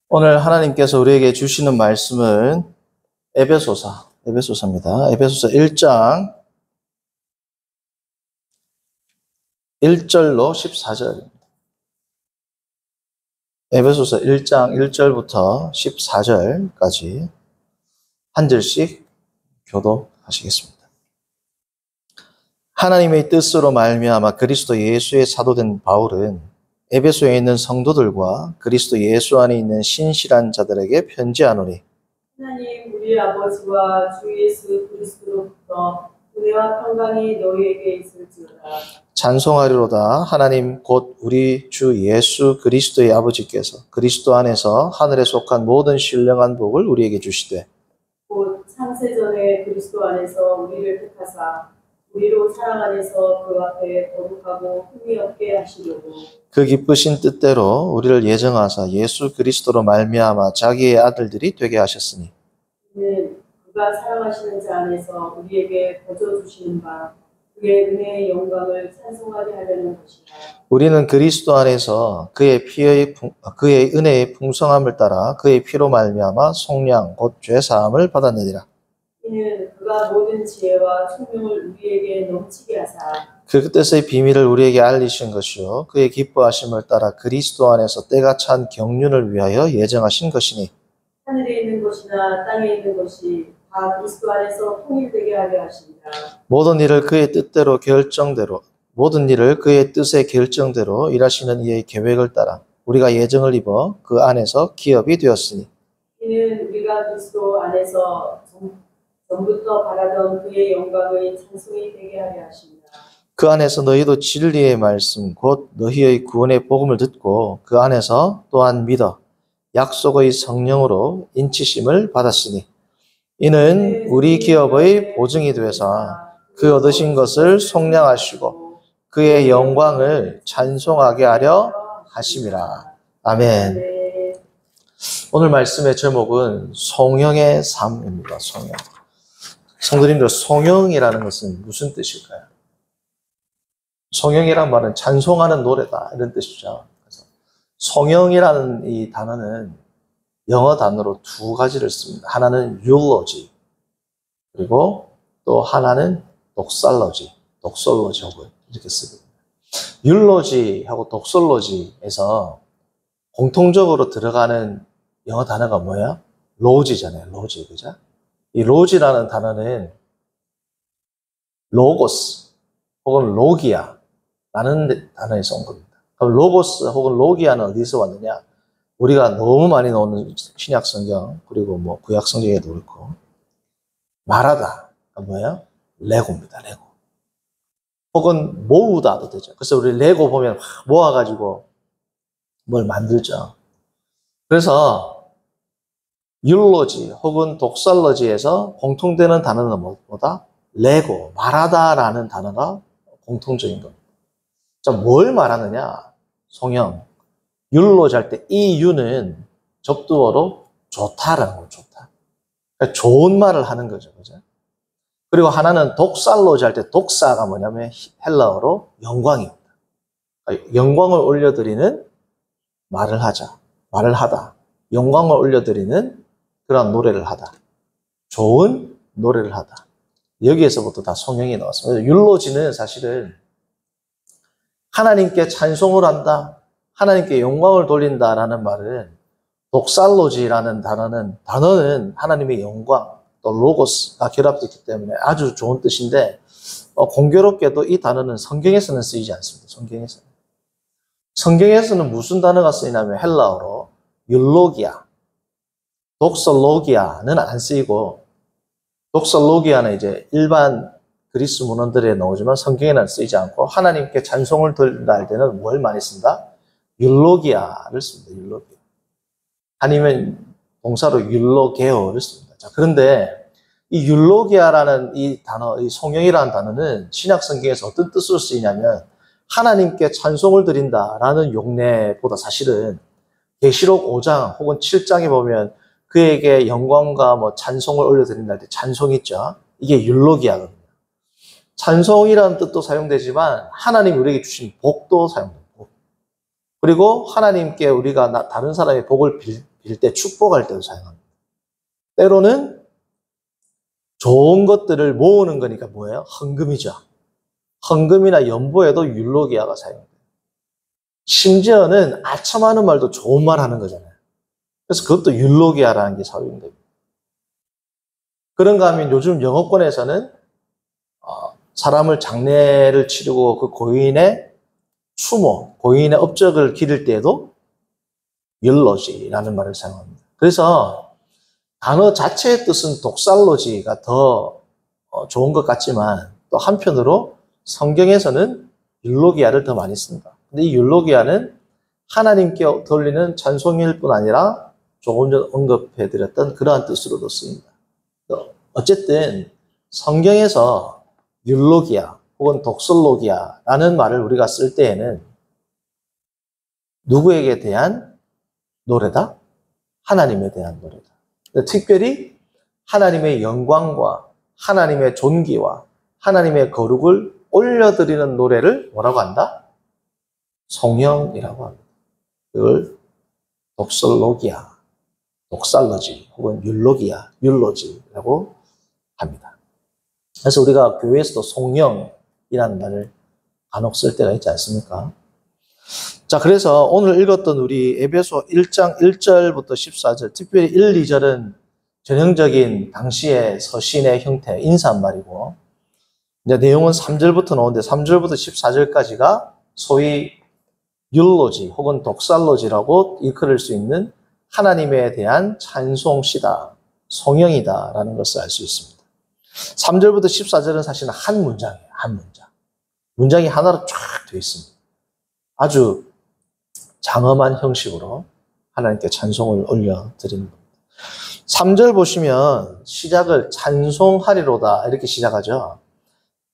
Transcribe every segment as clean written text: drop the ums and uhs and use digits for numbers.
오늘 하나님께서 우리에게 주시는 말씀은 에베소서입니다. 에베소서 1장 1절로 14절입니다. 에베소서 1장 1절부터 14절까지 한 절씩 교독하시겠습니다. 하나님의 뜻으로 말미암아 그리스도 예수의 사도된 바울은 에베소에 있는 성도들과 그리스도 예수 안에 있는 신실한 자들에게 편지하노니, 하나님 우리 아버지와 주 예수 그리스도로부터 은혜와 평강이 너희에게 있을지어다. 찬송하리로다. 하나님 곧 우리 주 예수 그리스도의 아버지께서 그리스도 안에서 하늘에 속한 모든 신령한 복을 우리에게 주시되, 곧 창세전에 그리스도 안에서 우리를 택하사 우리로 사랑 안에서 그 앞에 거룩하고 흠이 없게 하시려고 그 기쁘신 뜻대로 우리를 예정하사 예수 그리스도로 말미암아 자기의 아들들이 되게 하셨으니, 이는 그가 사랑하시는 자 안에서 우리에게 거저 주시는 바 그의 은혜의 영광을 찬송하게 하려는 것이라. 우리는 그리스도 안에서 그의 은혜의 풍성함을 따라 그의 피로 말미암아 속량 곧 죄 사함을 받았느니라. 이는 그가 모든 지혜와 총명을 우리에게 넘치게 하사 그 뜻의 비밀을 우리에게 알리신 것이요 그의 기뻐하심을 따라 그리스도 안에서 때가 찬 경륜을 위하여 예정하신 것이니, 하늘에 있는 것이나 땅에 있는 것이 다 그리스도 안에서 통일되게 하려 하십니다. 모든 일을 그의 뜻의 결정대로 일하시는 이의 계획을 따라 우리가 예정을 입어 그 안에서 기업이 되었으니, 이는 우리가 그리스도 안에서 전부터 바라던 그의 영광의 찬송이 되게 하려 하십니다. 그 안에서 너희도 진리의 말씀 곧 너희의 구원의 복음을 듣고 그 안에서 또한 믿어 약속의 성령으로 인치심을 받았으니, 이는 우리 기업의 보증이 되어서 그 얻으신 것을 속량하시고 그의 영광을 찬송하게 하려 하심이라. 아멘. 오늘 말씀의 제목은 송영의 삶입니다. 송영. 성도님들, 송영이라는 것은 무슨 뜻일까요? 송영이란 말은 찬송하는 노래다, 이런 뜻이죠. 그래서 송영이라는 이 단어는 영어 단어로 두 가지를 씁니다. 하나는 eulogy, 그리고 또 하나는 독설로지하고 이렇게 쓰거든요. eulogy하고 독설로지에서 공통적으로 들어가는 영어 단어가 뭐야? 로지잖아요. 로지, 그죠? 이 로지라는 단어는 로고스 혹은 로기아라는 단어에서 온 겁니다. 그럼 로고스 혹은 로기아는 어디서 왔느냐? 우리가 너무 많이 나오는 신약 성경, 그리고 뭐 구약 성경에도 그렇고, 말하다, 뭐예요? 레고입니다. 레고. 혹은 모으다도 되죠. 그래서 우리 레고 보면 모아가지고 뭘 만들죠. 그래서 율로지 혹은 독설로지에서 공통되는 단어는 뭐다? 레고, 말하다라는 단어가 공통적인 겁니다. 자, 뭘 말하느냐? 송영. 율로지 할 때 이 유는 접두어로 좋다라는 거예요. 좋다. 그러니까 좋은 말을 하는 거죠. 그죠? 그리고 하나는 독살로지 할 때 독사가 뭐냐면 헬라어로 영광입니다. 그러니까 영광을 올려드리는 말을 하다. 영광을 올려드리는 그런 노래를 하다. 좋은 노래를 하다. 여기에서부터 다 송영이 나왔습니다. 율로지는 사실은 하나님께 찬송을 한다, 하나님께 영광을 돌린다라는 말은, 독살로지라는 단어는 하나님의 영광, 또 로고스가 결합되기 때문에 아주 좋은 뜻인데, 공교롭게도 이 단어는 성경에서는 쓰이지 않습니다. 성경에서는 무슨 단어가 쓰이냐면 헬라어로 율로기아, 독설로기아는 안 쓰이고, 독설로기아는 이제 일반 그리스 문헌들에 나오지만 성경에는 쓰이지 않고, 하나님께 찬송을 드린다 할 때는 뭘 많이 쓴다? 율로기아를 씁니다. 율로기아. 아니면 동사로 율로게오를 씁니다. 자, 그런데 이 율로기아라는 이 단어, 이 송영이라는 단어는 신약 성경에서 어떤 뜻으로 쓰이냐면 하나님께 찬송을 드린다라는 용례보다 사실은 계시록 5장 혹은 7장에 보면 그에게 영광과 뭐 찬송을 올려드린다 할 때 찬송 있죠. 이게 율로기아거든요. 찬송이라는 뜻도 사용되지만 하나님이 우리에게 주신 복도 사용됩니다. 그리고 하나님께 우리가 다른 사람의 복을 빌 때, 축복할 때도 사용합니다. 때로는 좋은 것들을 모으는 거니까 뭐예요? 헌금이죠. 헌금이나 연보에도 율로기아가 사용돼요. 심지어는 아첨하는 말도 좋은 말 하는 거잖아요. 그래서 그것도 율로기아라는 게 사용됩니다. 그런가 하면 요즘 영어권에서는 사람을 장례를 치르고 그 고인의 추모, 고인의 업적을 기릴 때에도 율로지라는 말을 사용합니다. 그래서 단어 자체의 뜻은 독살로지가 더 좋은 것 같지만 또 한편으로 성경에서는 율로기아를 더 많이 씁니다. 근데 이 율로기아는 하나님께 돌리는 찬송일 뿐 아니라 조금 전 언급해드렸던 그러한 뜻으로도 쓰입니다. 어쨌든 성경에서 율로기아 혹은 독설로기아라는 말을 우리가 쓸 때에는 누구에게 대한 노래다? 하나님에 대한 노래다. 특별히 하나님의 영광과 하나님의 존귀와 하나님의 거룩을 올려드리는 노래를 뭐라고 한다? 송영이라고 합니다. 그걸 독설로기아, 독살로지 혹은 율로기아, 율로지라고 합니다. 그래서 우리가 교회에서도 송영이라는 말을 간혹 쓸 때가 있지 않습니까? 자, 그래서 오늘 읽었던 우리 에베소 1장 1절부터 14절, 특별히 1, 2절은 전형적인 당시의 서신의 형태, 인사말이고, 이제 내용은 3절부터 나오는데 3절부터 14절까지가 소위 율로지 혹은 독살로지라고 일컬을 수 있는 하나님에 대한 찬송시다, 송영이다라는 것을 알 수 있습니다. 3절부터 14절은 사실은 한 문장이에요. 한 문장. 문장이 하나로 쫙 되어 있습니다. 아주 장엄한 형식으로 하나님께 찬송을 올려드리는 겁니다. 3절 보시면 시작을 찬송하리로다 이렇게 시작하죠.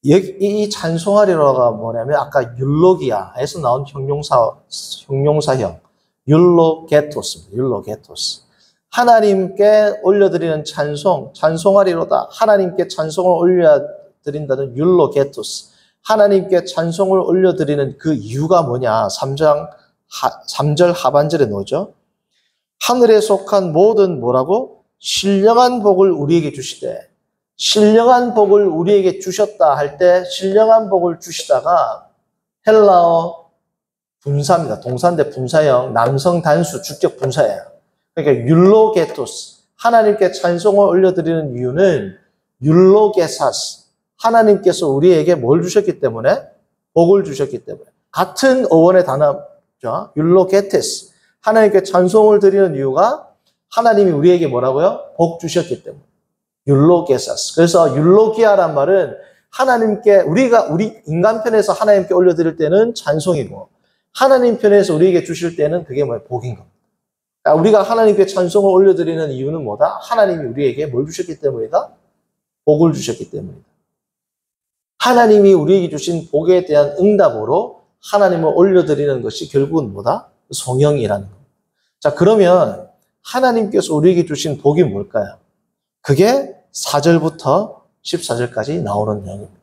이 찬송하리로가 뭐냐면 아까 율로기아에서 나온 형용사형 율로게토스입니다. 율로게토스. 하나님께 올려드리는 찬송하리로다. 하나님께 찬송을 올려드린다는 율로게토스. 하나님께 찬송을 올려드리는 그 이유가 뭐냐? 3절 하반절에 나오죠. 하늘에 속한 모든 뭐라고? 신령한 복을 우리에게 주시되, 신령한 복을 우리에게 주셨다 할 때 신령한 복을 주시다가 헬라어 분사입니다. 동사인데 분사형, 남성 단수, 주격 분사예요. 그러니까 율로게토스, 하나님께 찬송을 올려드리는 이유는 율로게사스, 하나님께서 우리에게 뭘 주셨기 때문에? 복을 주셨기 때문에. 같은 어원의 단어죠. 율로게테스, 하나님께 찬송을 드리는 이유가 하나님이 우리에게 뭐라고요? 복 주셨기 때문에. 율로게사스. 그래서 율로기아란 말은 하나님께 우리 인간 편에서 하나님께 올려드릴 때는 찬송이고 하나님 편에서 우리에게 주실 때는 그게 뭐예요? 복인 겁니다. 그러니까 우리가 하나님께 찬송을 올려드리는 이유는 뭐다? 하나님이 우리에게 뭘 주셨기 때문이다? 복을 주셨기 때문이다. 하나님이 우리에게 주신 복에 대한 응답으로 하나님을 올려드리는 것이 결국은 뭐다? 송영이라는 겁니다. 자, 그러면 하나님께서 우리에게 주신 복이 뭘까요? 그게 4절부터 14절까지 나오는 내용입니다.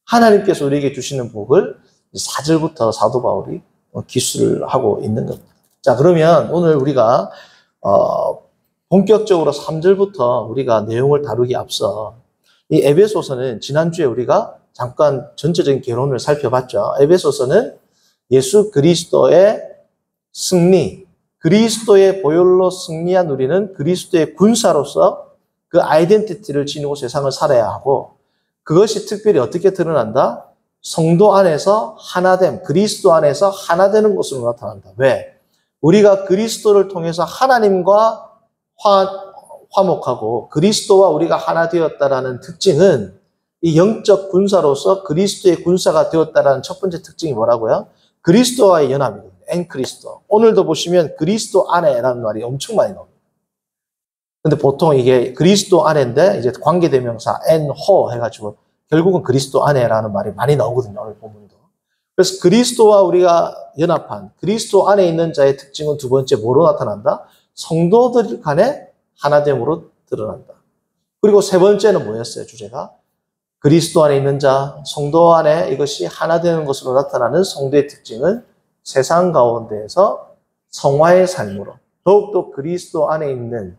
하나님께서 우리에게 주시는 복을 4절부터 사도 바울이 기술을 하고 있는 겁니다. 자, 그러면 오늘 우리가 본격적으로 3절부터 우리가 내용을 다루기 앞서 이 에베소서는 지난주에 우리가 잠깐 전체적인 개론을 살펴봤죠. 에베소서는 예수 그리스도의 승리, 그리스도의 보혈로 승리한 우리는 그리스도의 군사로서 그 아이덴티티를 지니고 세상을 살아야 하고 그것이 특별히 어떻게 드러난다? 성도 안에서 하나됨, 그리스도 안에서 하나되는 것으로 나타난다. 왜? 우리가 그리스도를 통해서 하나님과 화목하고 그리스도와 우리가 하나 되었다라는 특징은 이 영적 군사로서 그리스도의 군사가 되었다라는 첫 번째 특징이 뭐라고요? 그리스도와의 연합이거든요. 엔-그리스도. 오늘도 보시면 그리스도 안에라는 말이 엄청 많이 나옵니다. 근데 보통 이게 그리스도 안에인데 이제 관계대명사 엔-호 해가지고 결국은 그리스도 안에라는 말이 많이 나오거든요. 오늘 본문도. 그래서 그리스도와 우리가 연합한 그리스도 안에 있는 자의 특징은 두 번째 뭐로 나타난다? 성도들 간의 하나됨으로 드러난다. 그리고 세 번째는 뭐였어요? 주제가? 그리스도 안에 있는 자, 성도 안에 이것이 하나 되는 것으로 나타나는 성도의 특징은 세상 가운데에서 성화의 삶으로 더욱더 그리스도 안에 있는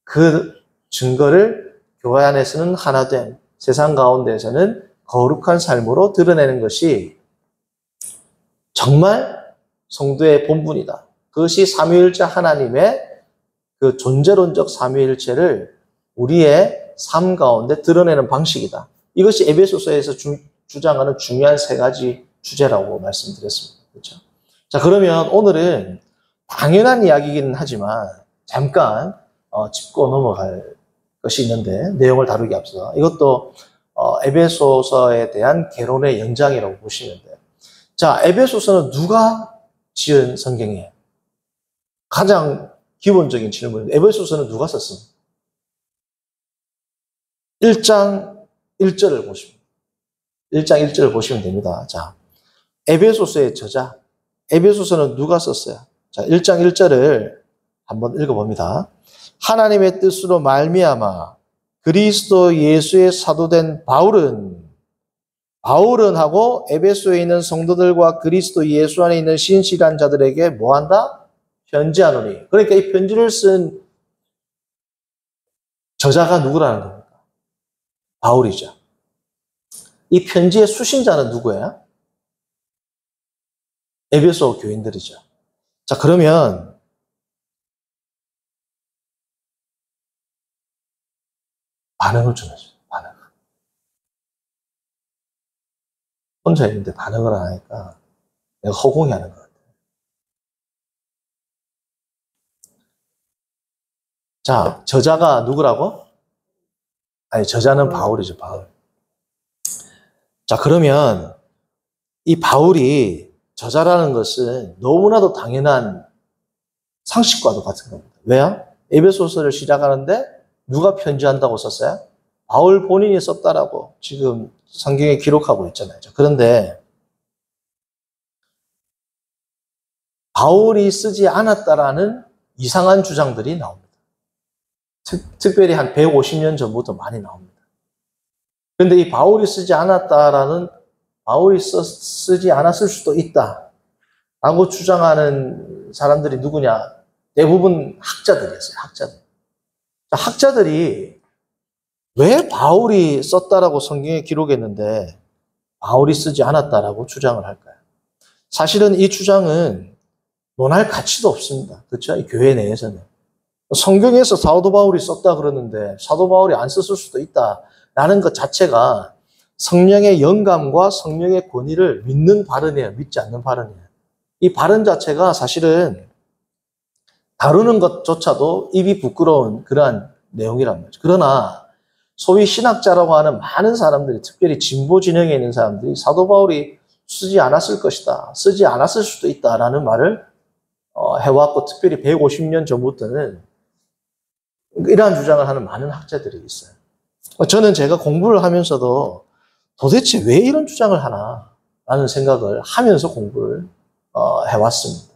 그 증거를 교회 안에서는 하나된 세상 가운데에서는 거룩한 삶으로 드러내는 것이 정말 성도의 본분이다. 그것이 삼위일체 하나님의 그 존재론적 삼위일체를 우리의 삶 가운데 드러내는 방식이다. 이것이 에베소서에서 주장하는 중요한 세 가지 주제라고 말씀드렸습니다. 그렇죠? 자, 그러면 오늘은 당연한 이야기이긴 하지만 잠깐 짚고 넘어갈 것이 있는데 내용을 다루기 앞서 이것도 에베소서에 대한 개론의 연장이라고 보시면 돼요. 자, 에베소서는 누가 지은 성경이에요? 가장 기본적인 질문인데 에베소서는 누가 썼습니까? 1장 1절을 보시면 1장 1절을 보시면 됩니다. 자, 에베소서의 저자 에베소서는 누가 썼어요? 자, 1장 1절을 한번 읽어봅니다. 하나님의 뜻으로 말미암아 그리스도 예수의 사도된 바울은 하고 에베소에 있는 성도들과 그리스도 예수 안에 있는 신실한 자들에게 뭐한다? 편지하노니. 그러니까 이 편지를 쓴 저자가 누구라는 겁니까? 바울이죠. 이 편지의 수신자는 누구예요? 에베소 교인들이죠. 자, 그러면 반응을 주면서 반응. 혼자 있는데 반응을 안 하니까 내가 허공이 하는 것 같아요. 자, 저자가 누구라고? 아니, 저자는 바울이죠, 바울. 자, 그러면 이 바울이 저자라는 것은 너무나도 당연한 상식과도 같은 겁니다. 왜요? 에베소서를 시작하는데 누가 편지한다고 썼어요? 바울 본인이 썼다라고 지금 성경에 기록하고 있잖아요. 그런데 바울이 쓰지 않았다라는 이상한 주장들이 나옵니다. 특별히 한 150년 전부터 많이 나옵니다. 그런데 이 바울이 쓰지 않았다라는 바울이 쓰지 않았을 수도 있다라고 주장하는 사람들이 누구냐? 대부분 학자들이었어요. 학자들이 왜 바울이 썼다라고 성경에 기록했는데 바울이 쓰지 않았다라고 주장을 할까요? 사실은 이 주장은 논할 가치도 없습니다. 그렇죠? 이 교회 내에서는. 성경에서 사도 바울이 썼다 그러는데 사도 바울이 안 썼을 수도 있다라는 것 자체가 성령의 영감과 성령의 권위를 믿는 발언이에요. 믿지 않는 발언이에요. 이 발언 자체가 사실은 다루는 것조차도 입이 부끄러운 그러한 내용이란 말이죠. 그러나 소위 신학자라고 하는 많은 사람들이 특별히 진보 진영에 있는 사람들이 사도 바울이 쓰지 않았을 것이다. 쓰지 않았을 수도 있다라는 말을 해왔고 특별히 150년 전부터는 이러한 주장을 하는 많은 학자들이 있어요. 저는 제가 공부를 하면서도 도대체 왜 이런 주장을 하나라는 생각을 하면서 공부를 해왔습니다.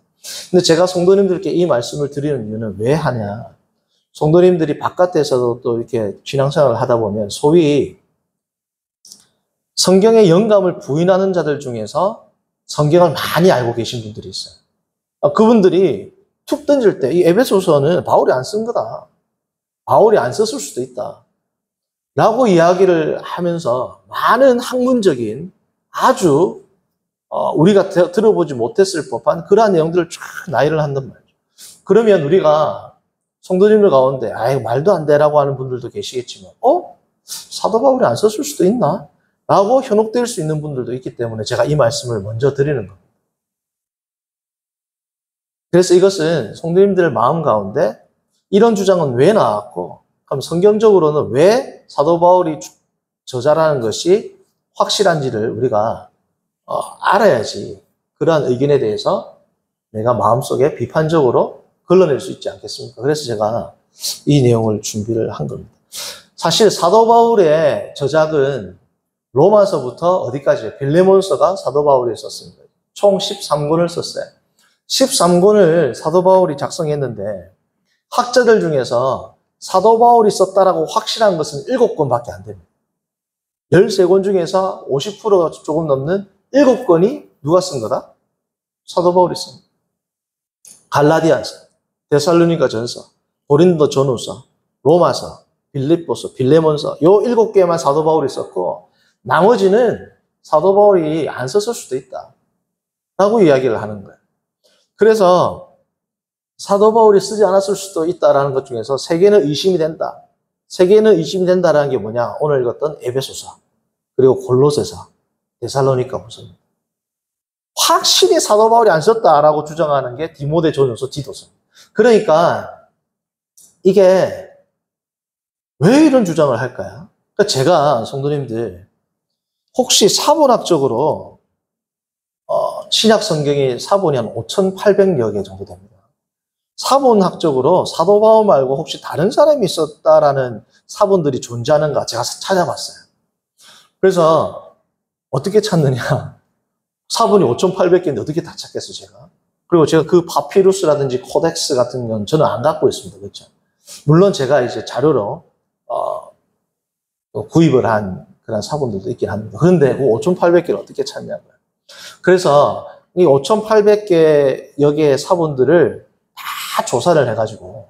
근데 제가 성도님들께 이 말씀을 드리는 이유는 왜 하냐. 성도님들이 바깥에서도 또 이렇게 신앙생활을 하다 보면 소위 성경의 영감을 부인하는 자들 중에서 성경을 많이 알고 계신 분들이 있어요. 그분들이 툭 던질 때 이 에베소서는 바울이 안 쓴 거다. 바울이 안 썼을 수도 있다. 라고 이야기를 하면서 많은 학문적인 아주 우리가 들어보지 못했을 법한 그러한 내용들을 쫙 나열을 한단 말이죠. 그러면 우리가 성도님들 가운데 아이 말도 안 되라고 하는 분들도 계시겠지만 사도 바울이 안 썼을 수도 있나? 라고 현혹될 수 있는 분들도 있기 때문에 제가 이 말씀을 먼저 드리는 겁니다. 그래서 이것은 성도님들 마음 가운데 이런 주장은 왜 나왔고 그럼 성경적으로는 왜 사도 바울이 저자라는 것이 확실한지를 우리가 알아야지 그러한 의견에 대해서 내가 마음속에 비판적으로 걸러낼 수 있지 않겠습니까? 그래서 제가 이 내용을 준비를 한 겁니다. 사실 사도 바울의 저작은 로마서부터 어디까지요? 빌레몬서가 사도 바울이 썼습니다. 총 13권을 썼어요. 13권을 사도 바울이 작성했는데 학자들 중에서 사도 바울이 썼다라고 확실한 것은 7권밖에 안 됩니다. 13권 중에서 50%가 조금 넘는 7권이 누가 쓴 거다? 사도 바울이 쓴 거다. 갈라디아서, 데살로니가 전서, 고린도 전후서, 로마서, 빌립보서, 빌레몬서 요 7개만 사도 바울이 썼고 나머지는 사도 바울이 안 썼을 수도 있다 라고 이야기를 하는 거예요. 그래서 사도 바울이 쓰지 않았을 수도 있다라는 것 중에서 3개는 의심이 된다. 3개는 의심이 된다라는 게 뭐냐? 오늘 읽었던 에베소서, 그리고 골로새서, 데살로니가 후서입니다. 확실히 사도 바울이 안 썼다라고 주장하는 게 디모데전서, 디도서. 그러니까 이게 왜 이런 주장을 할까요? 그러니까 제가 성도님들 혹시 사본학적으로 신약 성경이 사본이 한 5,800여 개 정도 됩니다. 사본학적으로 사도 바울 말고 혹시 다른 사람이 있었다라는 사본들이 존재하는가 제가 찾아봤어요. 그래서 어떻게 찾느냐? 사본이 5,800개인데 어떻게 다 찾겠어요, 제가? 그리고 제가 그 파피루스라든지 코덱스 같은 건 저는 안 갖고 있습니다. 그렇죠? 물론 제가 이제 자료로 구입을 한 그런 사본들도 있긴 합니다. 그런데 그 5,800개를 어떻게 찾냐고요. 그래서 이 5,800개 여기의 사본들을 다 조사를 해가지고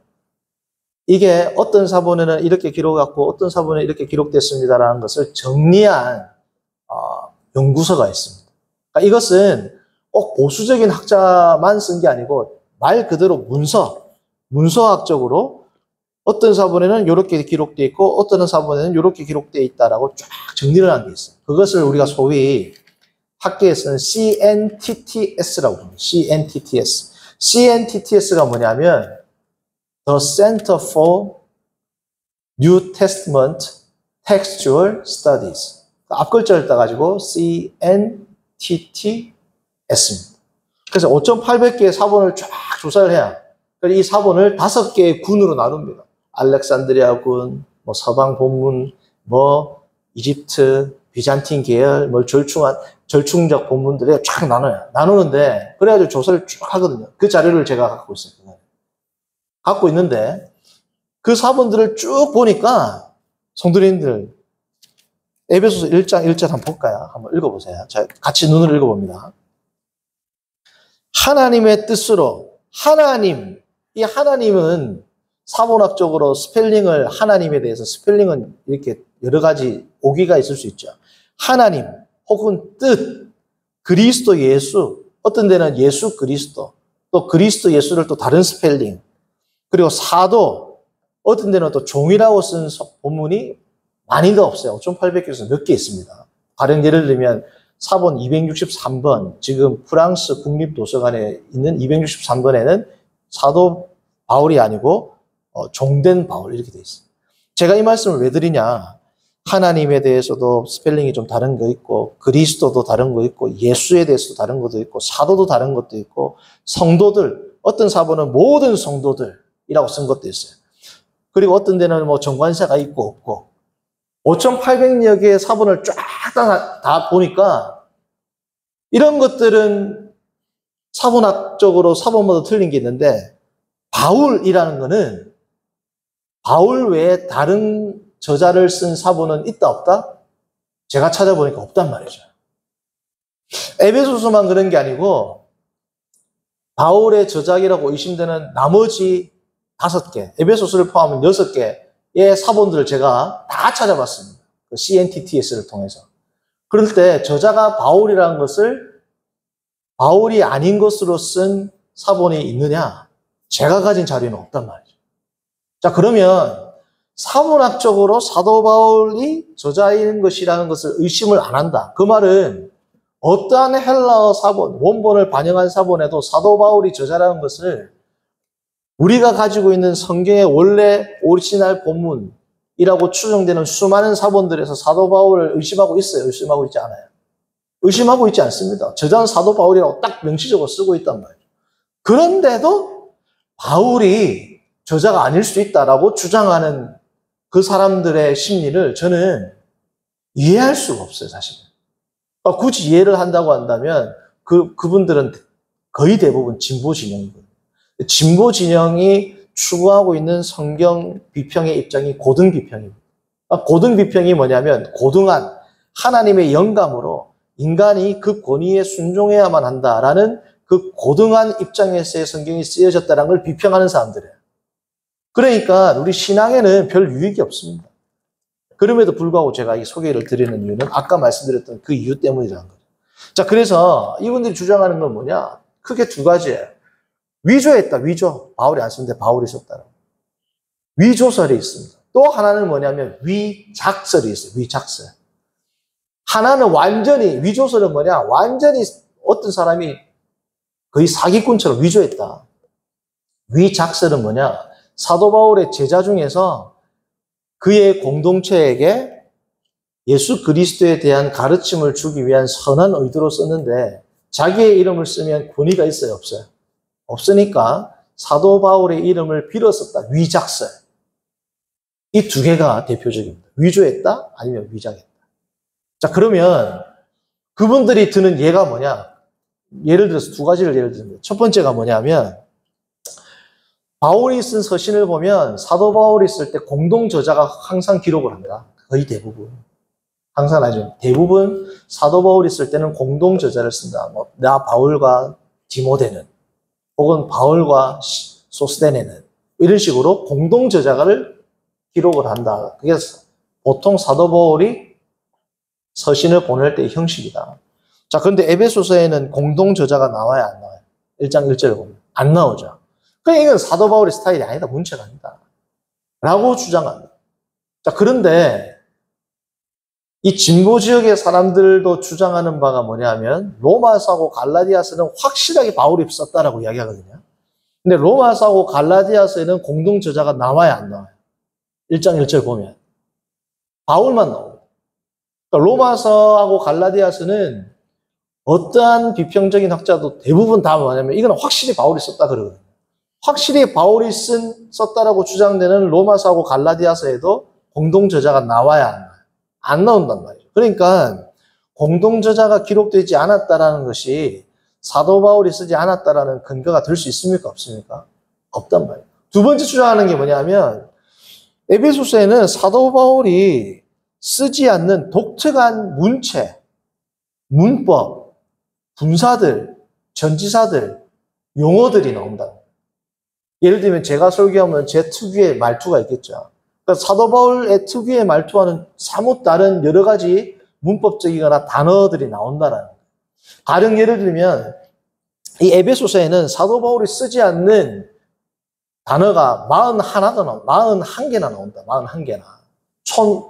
이게 어떤 사본에는 이렇게 기록했고 어떤 사본에 이렇게 기록됐습니다라는 것을 정리한 연구서가 있습니다. 그러니까 이것은 꼭 보수적인 학자만 쓴 게 아니고 말 그대로 문서학적으로 어떤 사본에는 이렇게 기록되어 있고 어떤 사본에는 이렇게 기록되어 있다라고 쫙 정리를 한 게 있어요. 그것을 우리가 소위 학계에서는 CNTTS라고 합니다. CNTTS. CNTTS가 뭐냐면 The Center for New Testament Textual Studies. 앞글자를 따가지고 CNTTS입니다. 그래서 5,800개의 사본을 쫙 조사를 해야 이 사본을 5개의 군으로 나눕니다. 알렉산드리아 군, 뭐 서방 본문, 뭐 이집트, 비잔틴 계열, 뭐 절충적 본문들에 쫙 나눠요. 나누는데 그래가지고 조사를 쭉 하거든요. 그 자료를 제가 갖고 있어요. 갖고 있는데 그 사본들을 쭉 보니까 성도님들 에베소서 1장 1절 한번 볼까요? 한번 읽어보세요. 자, 같이 눈을 읽어봅니다. 하나님의 뜻으로 하나님, 이 하나님은 사본학적으로 스펠링을 하나님에 대해서 스펠링은 이렇게 여러 가지 오기가 있을 수 있죠. 하나님 혹은 뜻, 그리스도 예수, 어떤 데는 예수 그리스도, 또 그리스도 예수를 또 다른 스펠링, 그리고 사도, 어떤 데는 또 종이라고 쓴 본문이 많이가 없어요. 5,800개에서 몇 개 있습니다. 가령 예를 들면 사본 263번, 지금 프랑스 국립도서관에 있는 263번에는 사도 바울이 아니고 종된 바울 이렇게 돼 있어요. 제가 이 말씀을 왜 드리냐? 하나님에 대해서도 스펠링이 좀 다른 거 있고 그리스도도 다른 거 있고 예수에 대해서도 다른 것도 있고 사도도 다른 것도 있고 성도들, 어떤 사본은 모든 성도들이라고 쓴 것도 있어요. 그리고 어떤 데는 뭐 정관사가 있고 없고 5,800여 개의 사본을 쫙 다 보니까 이런 것들은 사본학적으로 사본마다 틀린 게 있는데 바울이라는 거는 바울 외에 다른 저자를 쓴 사본은 있다 없다? 제가 찾아보니까 없단 말이죠. 에베소서만 그런 게 아니고 바울의 저작이라고 의심되는 나머지 5개, 에베소서를 포함한 6개의 사본들을 제가 다 찾아봤습니다. 그 CNTTS를 통해서. 그럴 때 저자가 바울이라는 것을 바울이 아닌 것으로 쓴 사본이 있느냐? 제가 가진 자료는 없단 말이죠. 자, 그러면 사본학적으로 사도 바울이 저자인 것이라는 것을 의심을 안 한다. 그 말은 어떠한 헬라어 사본, 원본을 반영한 사본에도 사도 바울이 저자라는 것을 우리가 가지고 있는 성경의 원래 오리지널 본문이라고 추정되는 수많은 사본들에서 사도 바울을 의심하고 있어요? 의심하고 있지 않아요? 의심하고 있지 않습니다. 저자는 사도 바울이라고 딱 명시적으로 쓰고 있단 말이에요. 그런데도 바울이 저자가 아닐 수 있다라고 주장하는 그 사람들의 심리를 저는 이해할 수가 없어요, 사실은. 그러니까 굳이 이해를 한다고 한다면 그분들은 거의 대부분 진보 진영이거든요. 진보 진영이 추구하고 있는 성경 비평의 입장이 고등 비평입니다. 그러니까 고등 비평이 뭐냐면 고등한 하나님의 영감으로 인간이 그 권위에 순종해야만 한다라는 그 고등한 입장에서의 성경이 쓰여졌다는 걸 비평하는 사람들이에요. 그러니까 우리 신앙에는 별 유익이 없습니다. 그럼에도 불구하고 제가 이 소개를 드리는 이유는 아까 말씀드렸던 그 이유 때문이라는 거죠. 자, 그래서 이분들이 주장하는 건 뭐냐? 크게 두 가지예요. 위조했다, 위조. 바울이 안 쓰는데 바울이 썼다라고. 위조설이 있습니다. 또 하나는 뭐냐면 위작설이 있어요. 위작설. 하나는 완전히, 위조설은 뭐냐? 완전히 어떤 사람이 거의 사기꾼처럼 위조했다. 위작설은 뭐냐? 사도 바울의 제자 중에서 그의 공동체에게 예수 그리스도에 대한 가르침을 주기 위한 선한 의도로 썼는데 자기의 이름을 쓰면 권위가 있어요? 없어요? 없으니까 사도 바울의 이름을 빌어 썼다. 위작설. 이 두 개가 대표적입니다. 위조했다? 아니면 위작했다. 자, 그러면 그분들이 드는 예가 뭐냐? 예를 들어서 두 가지를 예를 듭니다. 첫 번째가 뭐냐면 바울이 쓴 서신을 보면 사도 바울이 쓸 때 공동 저자가 항상 기록을 합니다. 거의 대부분. 항상 아니죠. 대부분 사도 바울이 쓸 때는 공동 저자를 쓴다. 뭐, 나 바울과 디모데는 혹은 바울과 소스데네는 이런 식으로 공동 저자를 기록을 한다. 그게 보통 사도 바울이 서신을 보낼 때의 형식이다. 자, 그런데 에베소서에는 공동 저자가 나와야 안 나와요? 1장 1절에 보면 안 나오죠. 그러니까 이건 사도 바울의 스타일이 아니다. 문체가 아니다. 라고 주장합니다. 자, 그런데 이 진보 지역의 사람들도 주장하는 바가 뭐냐면 로마서하고 갈라디아서는 확실하게 바울이 썼다라고 이야기하거든요. 근데 로마서하고 갈라디아서에는 공동 저자가 나와야 안 나와요? 1장 1절 보면 바울만 나옵니다. 그러니까 로마서하고 갈라디아서는 어떠한 비평적인 학자도 대부분 다 뭐냐면 이건 확실히 바울이 썼다 그러거든요. 확실히 바울이 썼다라고 주장되는 로마서하고 갈라디아서에도 공동 저자가 나와야 안 나와요? 안 나온단 말이죠. 그러니까 공동 저자가 기록되지 않았다라는 것이 사도 바울이 쓰지 않았다라는 근거가 될 수 있습니까? 없습니까? 없단 말이에요. 두 번째 주장하는 게 뭐냐면 에베소서에는 사도 바울이 쓰지 않는 독특한 문체, 문법, 분사들, 전지사들, 용어들이 나온다. 예를 들면 제가 설교하면 제 특유의 말투가 있겠죠. 그러니까 사도 바울의 특유의 말투와는 사뭇 다른 여러 가지 문법적이거나 단어들이 나온다라는 거예요. 가령 예를 들면 이 에베소서에는 사도 바울이 쓰지 않는 단어가 41개나 나온다. 41개나. 총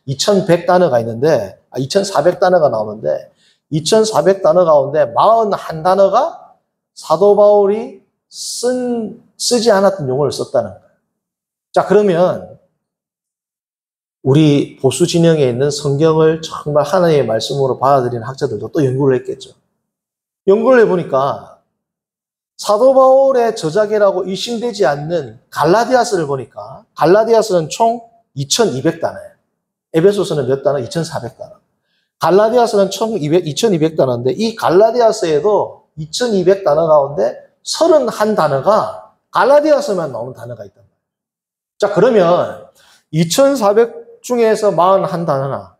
2100 단어가 있는데, 2400 단어가 나오는데, 2400 단어 가운데 41 단어가 사도 바울이 쓰지 않았던 용어를 썼다는 거예요. 자, 그러면 우리 보수 진영에 있는 성경을 정말 하나님의 말씀으로 받아들이는 학자들도 또 연구를 했겠죠. 연구를 해보니까 사도 바울의 저작이라고 의심되지 않는 갈라디아서를 보니까 갈라디아서는 총 2200단어예요. 에베소서는 몇 단어? 2400단어. 갈라디아서는 총 2200단어인데 이 갈라디아서에도 2200단어 가운데 31단어가 갈라디아서만 나오는 단어가 있단 말이에요. 자, 그러면 2400 중에서 41단어나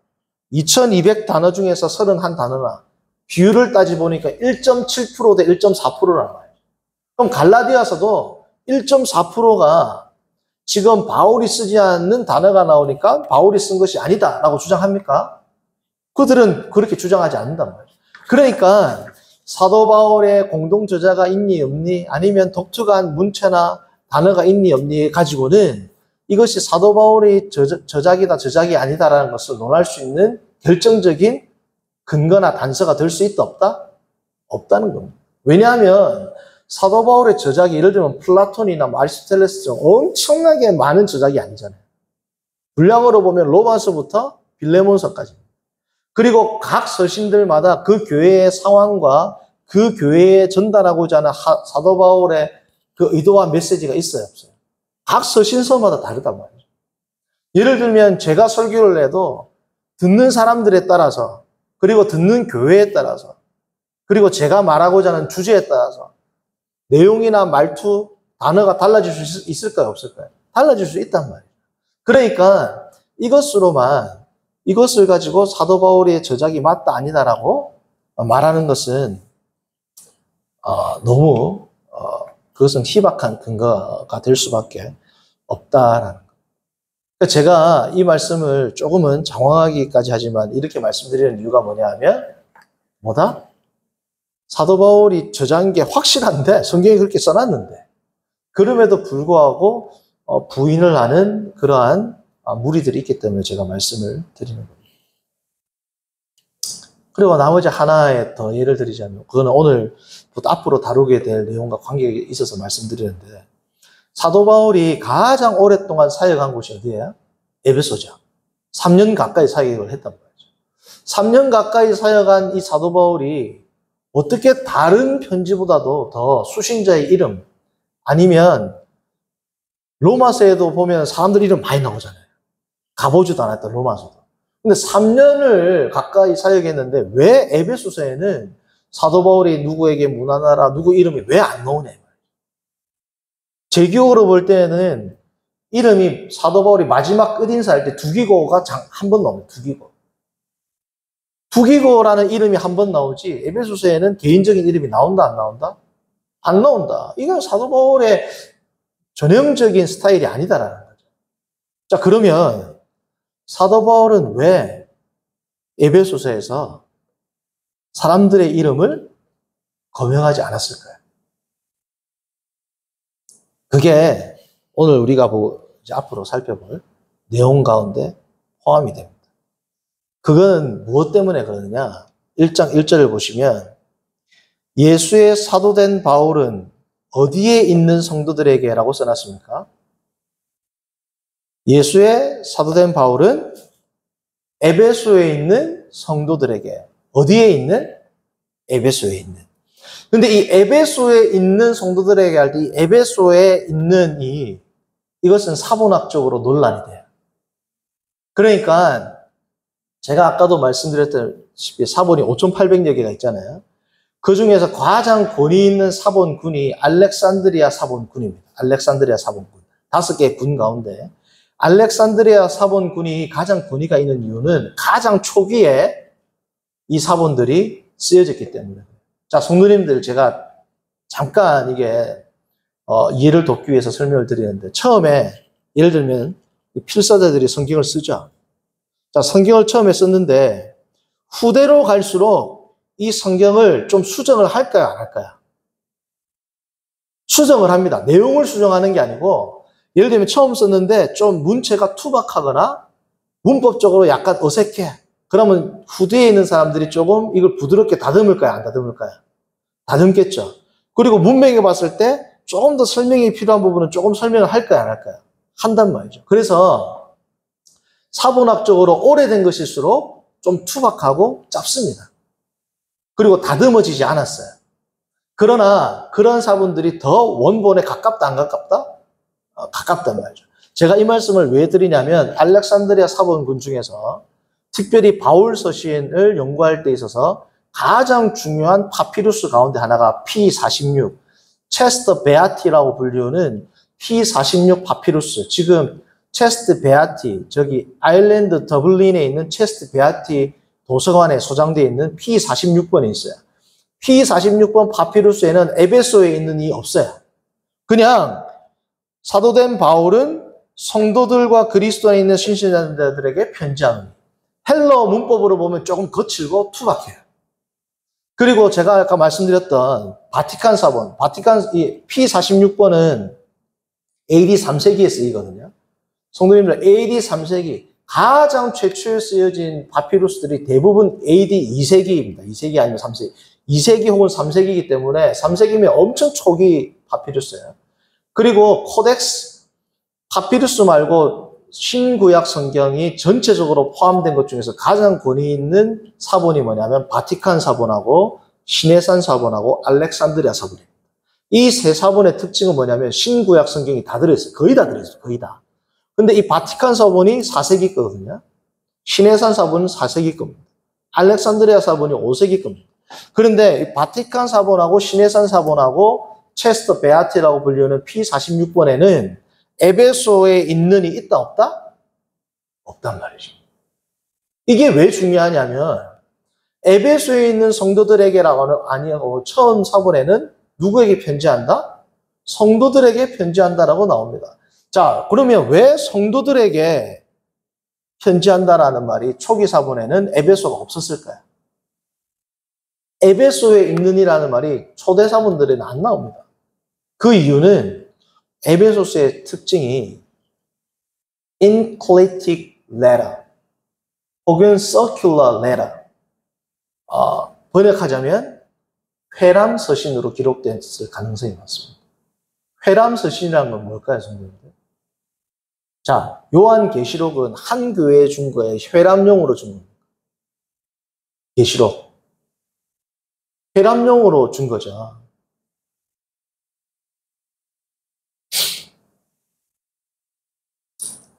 2200 단어 중에서 31단어나 비율을 따지보니까 1.7% 대 1.4%란 말이에요. 그럼 갈라디아서도 1.4%가 지금 바울이 쓰지 않는 단어가 나오니까 바울이 쓴 것이 아니다라고 주장합니까? 그들은 그렇게 주장하지 않는단 말이에요. 그러니까 사도 바울의 공동 저자가 있니 없니 아니면 독특한 문체나 단어가 있니 없니 가지고는 이것이 사도 바울의 저작이다 저작이 아니다라는 것을 논할 수 있는 결정적인 근거나 단서가 될 수 있다 없다? 없다는 겁니다. 왜냐하면 사도 바울의 저작이 예를 들면 플라톤이나 아리스토텔레스처럼 엄청나게 많은 저작이 아니잖아요. 분량으로 보면 로마서부터 빌레몬서까지. 그리고 각 서신들마다 그 교회의 상황과 그 교회에 전달하고자 하는 사도 바울의 그 의도와 메시지가 있어요, 없어요? 각 서신서마다 다르단 말이죠. 예를 들면 제가 설교를 해도 듣는 사람들에 따라서 그리고 듣는 교회에 따라서 그리고 제가 말하고자 하는 주제에 따라서 내용이나 말투, 단어가 달라질 수 있을까요? 없을까요? 달라질 수 있단 말이에요. 그러니까 이것을 가지고 사도 바울의 저작이 맞다 아니다라고 말하는 것은 너무 그것은 희박한 근거가 될 수밖에 없다라는 것. 그러니까 제가 이 말씀을 조금은 장황하기까지 하지만 이렇게 말씀드리는 이유가 뭐냐 하면 뭐다? 사도 바울이 저자인 게 확실한데 성경에 그렇게 써놨는데 그럼에도 불구하고 부인을 하는 그러한 무리들이 있기 때문에 제가 말씀을 드리는 겁니다. 그리고 나머지 하나에 더 예를 들이자면 그거는 오늘부터 앞으로 다루게 될 내용과 관계에 있어서 말씀드리는데 사도 바울이 가장 오랫동안 사역한 곳이 어디예요? 에베소죠. 3년 가까이 사역을 했단 말이죠. 3년 가까이 사역한 이 사도 바울이 어떻게 다른 편지보다도 더 수신자의 이름 아니면 로마서에도 보면 사람들 이름 많이 나오잖아요. 가보지도 않았던 로마서도. 근데 3년을 가까이 사역했는데 왜 에베소서에는 사도 바울이 누구에게 문안하라 누구 이름이 왜 안 나오냐. 제 기억으로 볼 때는 이름이 사도 바울이 마지막 끝인사할 때 두기고가 한 번 나옵니다. 두기고. 두기고라는 이름이 한 번 나오지 에베소서에는 개인적인 이름이 나온다 안 나온다? 안 나온다. 이건 사도 바울의 전형적인 스타일이 아니다라는 거죠. 자, 그러면 사도 바울은 왜 에베소서에서 사람들의 이름을 거명하지 않았을까요? 그게 오늘 우리가 이제 앞으로 살펴볼 내용 가운데 포함이 됩니다. 그건 무엇 때문에 그러느냐? 1장 1절을 보시면 예수의 사도된 바울은 어디에 있는 성도들에게 라고 써놨습니까? 예수의 사도된 바울은 에베소에 있는 성도들에게. 어디에 있는? 에베소에 있는. 근데 이 에베소에 있는 성도들에게 할 때 이 에베소에 있는 이것은 사본학적으로 논란이 돼요. 그러니까 제가 아까도 말씀드렸다시피 사본이 5,800여 개가 있잖아요. 그 중에서 가장 권위 있는 사본군이 알렉산드리아 사본군입니다. 알렉산드리아 사본군. 5개의 군 가운데 알렉산드리아 사본군이 가장 권위가 있는 이유는 가장 초기에 이 사본들이 쓰여졌기 때문에. 자, 성도님들 제가 잠깐 이게 이해를 돕기 위해서 설명을 드리는데 처음에 예를 들면 필사자들이 성경을 쓰죠. 자, 성경을 처음에 썼는데 후대로 갈수록 이 성경을 좀 수정을 할까요, 안 할까요? 수정을 합니다. 내용을 수정하는 게 아니고 예를 들면 처음 썼는데 좀 문체가 투박하거나 문법적으로 약간 어색해. 그러면 후대에 있는 사람들이 조금 이걸 부드럽게 다듬을까요, 안 다듬을까요? 다듬겠죠. 그리고 문맥에 봤을 때 조금 더 설명이 필요한 부분은 조금 설명을 할까요, 안 할까요? 한단 말이죠. 그래서 사본학적으로 오래된 것일수록 좀 투박하고 짧습니다. 그리고 다듬어지지 않았어요. 그러나 그런 사본들이 더 원본에 가깝다, 안 가깝다? 가깝단 말이죠. 제가 이 말씀을 왜 드리냐면 알렉산드리아 사본군 중에서 특별히 바울 서신을 연구할 때 있어서 가장 중요한 파피루스 가운데 하나가 P46, 체스터 베아티라고 불리우는 P46 파피루스. 지금 체스트 베아티, 저기 아일랜드 더블린에 있는 체스트 베아티 도서관에 소장되어 있는 P46번이 있어요. P46번 파피루스에는 에베소에 있는 이 없어요. 그냥 사도된 바울은 성도들과 그리스도 안에 있는 신신자들에게 편지하는 헬러 문법으로 보면 조금 거칠고 투박해요. 그리고 제가 아까 말씀드렸던 바티칸 사본, 이 P46번은 AD 3세기에 쓰이거든요. 성도님들 AD 3세기 가장 최초에 쓰여진 파피루스들이 대부분 AD 2세기입니다. 2세기 아니면 3세기. 2세기 혹은 3세기이기 때문에 3세기면 엄청 초기 파피루스예요. 그리고 코덱스 파피루스 말고 신구약 성경이 전체적으로 포함된 것 중에서 가장 권위 있는 사본이 뭐냐면 바티칸 사본하고 시내산 사본하고 알렉산드리아 사본입니다. 이 세 사본의 특징은 뭐냐면 신구약 성경이 다 들어있어요. 거의 다 들어있어요. 거의 다. 근데 이 바티칸 사본이 4세기 거거든요. 시내산 사본은 4세기 겁니다. 알렉산드리아 사본이 5세기 겁니다. 그런데 이 바티칸 사본하고 시내산 사본하고 체스터 베아티라고 불리는 P46번에는 에베소에 있는이 있다 없다? 없단 말이죠. 이게 왜 중요하냐면 에베소에 있는 성도들에게라고 아니고 처음 사본에는 누구에게 편지한다? 성도들에게 편지한다라고 나옵니다. 자, 그러면 왜 성도들에게 편지한다라는 말이 초기 사본에는 에베소가 없었을까요? 에베소에 있는이라는 말이 초대 사본들에는 안 나옵니다. 그 이유는 에베소서의 특징이 enclitic letter 혹은 circular letter, 번역하자면 회람서신으로 기록됐을 가능성이 많습니다. 회람서신이라는 건 뭘까요, 성도님들? 자, 요한계시록은 한 교회에 준 거에 회람용으로 준 겁니다. 계시록. 회람용으로 준 거죠.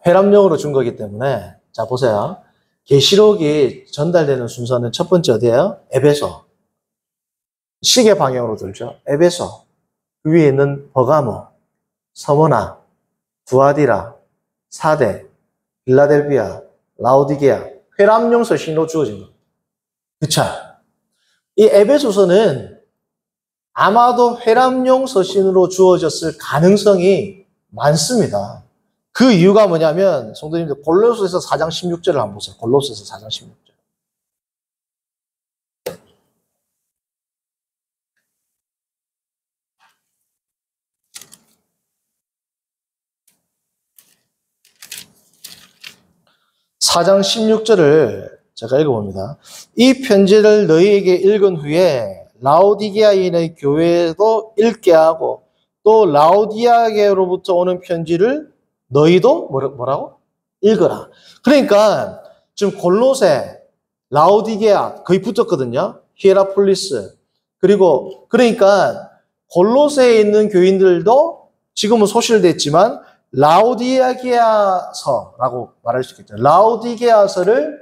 회람용으로 준 거기 때문에, 자, 보세요. 계시록이 전달되는 순서는 첫 번째 어디예요? 에베소. 시계 방향으로 들죠. 에베소. 그 위에 있는 버가모, 서머나, 두아디라, 사대, 빌라델비아, 라오디게아, 회람용 서신으로 주어진 겁니다. 그쵸? 이 에베소서는 아마도 회람용 서신으로 주어졌을 가능성이 많습니다. 그 이유가 뭐냐면 성도님들 골로새서 4장 16절을 한번 보세요. 골로새서 4장 16절. (4장 16절을) 제가 읽어봅니다. 이 편지를 너희에게 읽은 후에 라오디게아인의 교회도 읽게 하고 또 라오디게아로부터 오는 편지를 너희도 뭐라고? 읽어라. 그러니까 지금 골로새, 라오디게아 거의 붙었거든요. 히에라폴리스. 그리고 그러니까 골로새에 있는 교인들도 지금은 소실됐지만 라오디게아서라고 말할 수 있겠죠. 라오디게아서를